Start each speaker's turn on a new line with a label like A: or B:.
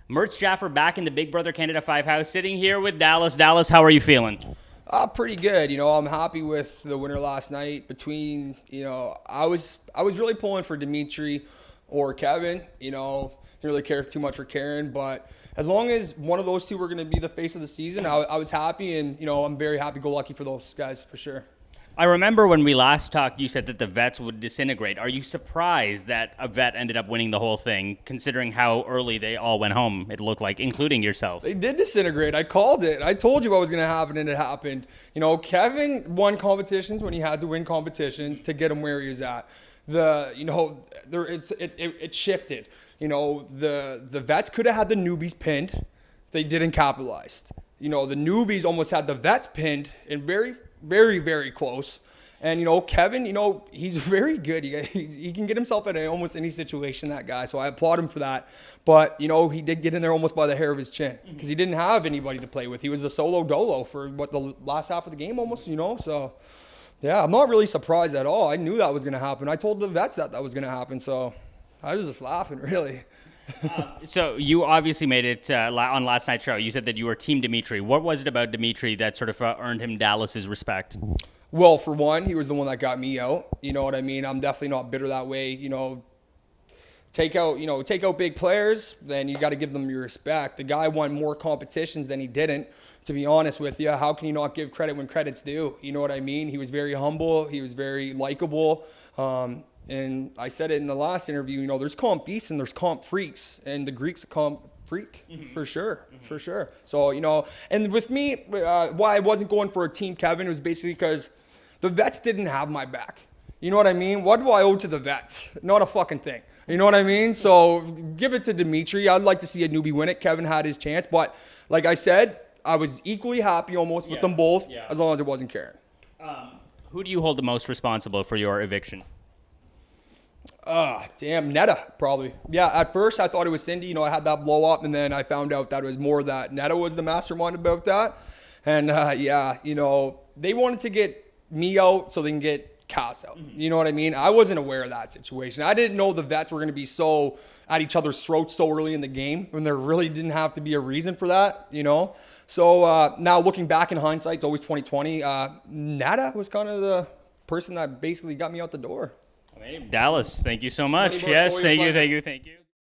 A: Murtz Jaffer back in the Big Brother Canada 5 house, sitting here with Dallas. Dallas, how are you feeling?
B: Pretty good. I'm happy with the winner last night. I was really pulling for Demetres or Kevin. Didn't really care too much for Karen, but as long as one of those two were going to be the face of the season, I was happy, and I'm very happy-go-lucky for those guys for sure.
A: I remember when we last talked, you said that the vets would disintegrate. Are you surprised that a vet ended up winning the whole thing, considering how early they all went home, it looked like, including yourself?
B: They did disintegrate. I called it. I told you what was going to happen, and it happened. Kevin won competitions when he had to win competitions to get him where he was at. It shifted. The vets could have had the newbies pinned. They didn't capitalize. The newbies almost had the vets pinned and very, very, very close. And, Kevin, he's very good. He can get himself in almost any situation, that guy. So I applaud him for that. But, he did get in there almost by the hair of his chin because he didn't have anybody to play with. He was a solo dolo for, the last half of the game almost, So, yeah, I'm not really surprised at all. I knew that was going to happen. I told the vets that was going to happen. So I was just laughing, really.
A: So you obviously made it on last night's show. You said that you were Team Demetres. What was it about Demetres that sort of earned him Dallas's respect?
B: Well, for one, he was the one that got me out. You know what I mean? I'm definitely not bitter that way. Take out big players, then you got to give them your respect. The guy won more competitions than he didn't, to be honest with you. How can you not give credit when credit's due? You know what I mean? He was very humble. He was very likable. And I said it in the last interview, there's comp beasts and there's comp freaks, and the Greek's a comp freak, for sure. So, and with me, why I wasn't going for a Team Kevin was basically because the vets didn't have my back. You know what I mean? What do I owe to the vets? Not a fucking thing. You know what I mean? So give it to Demetres. I'd like to see a newbie win it. Kevin had his chance, but like I said, I was equally happy almost with them both, as long as it wasn't Karen.
A: Who do you hold the most responsible for your eviction?
B: Netta, probably. Yeah, at first I thought it was Cindy. I had that blow up, and then I found out that it was more that Netta was the mastermind about that. And they wanted to get me out so they can get Cass out. You know what I mean? I wasn't aware of that situation. I didn't know the vets were going to be so at each other's throats so early in the game when there really didn't have to be a reason for that, So now looking back in hindsight, it's always 2020. Netta was kind of the person that basically got me out the door.
A: Dallas, thank you so much. Yes, thank you.